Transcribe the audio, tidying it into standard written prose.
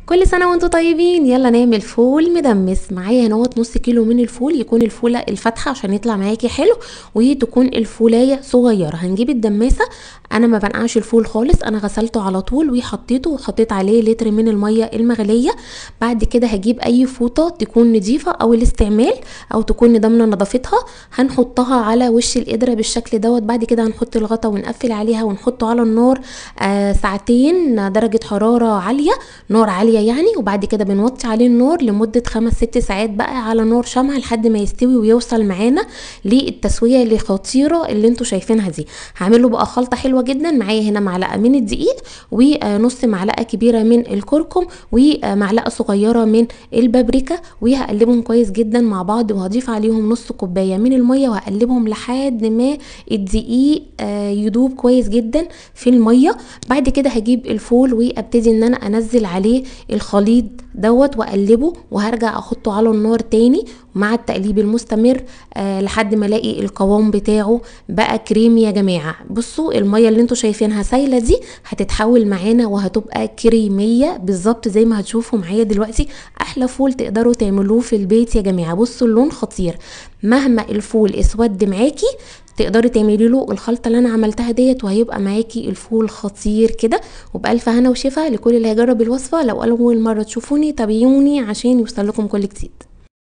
كل سنة وانتم طيبين. يلا نعمل فول مدمس. معايا هنا نص كيلو من الفول، يكون الفولة الفاتحة عشان يطلع معاكي حلو، وتكون الفولاية صغيرة. هنجيب الدماسة، انا ما بنقعش الفول خالص، انا غسلته على طول وحطيته وحطيت عليه لتر من المية المغلية. بعد كده هجيب اي فوطة تكون نضيفة او الاستعمال او تكون ضامنة نظافتها، هنحطها على وش القدرة بالشكل دوت. بعد كده هنحط الغطا ونقفل عليها ونحطه على النار ساعتين، درجة حرارة عالية، نار عالية يعني. وبعد كده بنوطي عليه النار لمدة 5-6 ساعات بقى على نار شمعة لحد ما يستوي ويوصل معانا للتسوية الخطيرة اللي انتوا شايفينها دي. هعمله بقى خلطة حلوة جدا. معايا هنا معلقة من الدقيق، ونص معلقة كبيرة من الكركم، ومعلقة صغيرة من البابريكا، وهقلبهم كويس جدا مع بعض. وهضيف عليهم نص كوباية من المية وهقلبهم لحد ما الدقيق يدوب كويس جدا في المية. بعد كده هجيب الفول وابتدي ان انا انزل عليه الخليط دوت واقلبه، وهرجع احطه على النار تاني مع التقليب المستمر لحد ما الاقي القوام بتاعه بقى كريمي. يا جماعه بصوا، الميه اللي انتوا شايفينها سايله دي هتتحول معانا وهتبقى كريميه بالظبط زي ما هتشوفوا معايا دلوقتي. احلى فول تقدروا تعملوه في البيت يا جماعه. بصوا اللون خطير، مهما الفول اسود معاكي تقدري تعملي له الخلطه اللي انا عملتها ديت وهيبقى معاكي الفول خطير كده. وبألف هنا وشفا لكل اللي هيجرب الوصفه. لو اول مره تشوفوني تابعوني عشان يوصل لكم كل جديد.